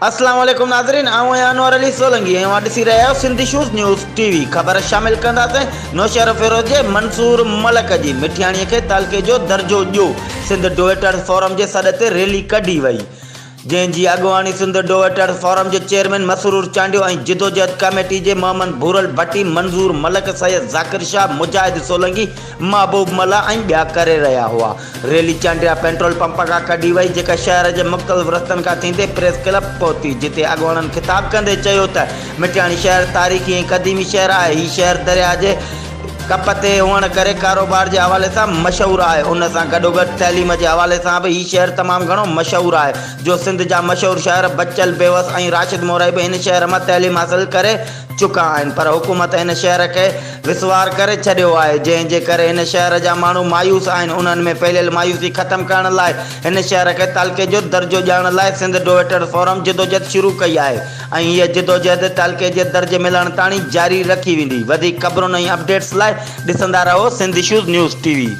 अस्सलाम वालेकुम नाज़रीन, आऊं अनवर अली सोलंकी ऐं ॾिसी रहिया आहियो सिंधी शूज़ न्यूज़ टीवी। ख़बर शामिल कंदासीं। नौशहर फ़िरोज़ जे मंसूर मलक जी मिठियाणीअ खे तालके जो दर्जो ॾियो। सिंध डोवेटर्स फोरम जे सॾ ते रैली कढी वई, जंहिंजी अॻुवाणी सिंध डोवेटर्स फोरम जे चेयरमैन मसरूर चांडियो ऐं जिदोजहद कमेटी जे मोहम्मद भूरल भट्टी, मंजूर मलक, सैयद ज़ाकिर शाह, मुजाहिद सोलंकी, महबूब मला ऐं ॿिया करे रहिया हुआ। रैली चांडिया पेट्रोल पंप खां कढी वई, जेका शहर जे मुख़्तलिफ़ रस्तनि खां थींदे प्रेस क्लब पहुती, जिते अॻुवाणनि ख़िताब कंदे चयो त मिठियाणी शहर तारीख़ी ऐं क़दीमी शहर आहे। हीउ शहर दरिया जे कप ते हुअण करे कारोबार जे हवाले सां मशहूरु आहे। उन सां गॾोगॾु तइलीम जे हवाले सां बि हीउ शहर तमामु घणो मशहूरु आहे। जो सिंध जा मशहूरु शहर बचल, बेवस ऐं राशिद मोरई बि हिन शहर मां तइलीम हासिल करे चुका आहिनि, पर हुकूमत हिन शहर खे विसवार करे छॾियो आहे, जंहिंजे करे हिन शहर जा माण्हू मायूस आहिनि। उन्हनि में फैलियल मायूसी ख़तमु करण लाइ हिन शहर खे तालके जो दर्जो ॾियण लाइ सिंध डोवेटर्स फोरम जिदोजहद शुरू कई आहे ऐं हीअ जिदोजहद तालके जे दर्जे मिलण ताणी जारी रखी वेंदी। वधीक ख़बरुनि ऐं अपडेट्स लाइ ॾिसंदा रहो सिंधी शूज़ न्यूज़ टीवी।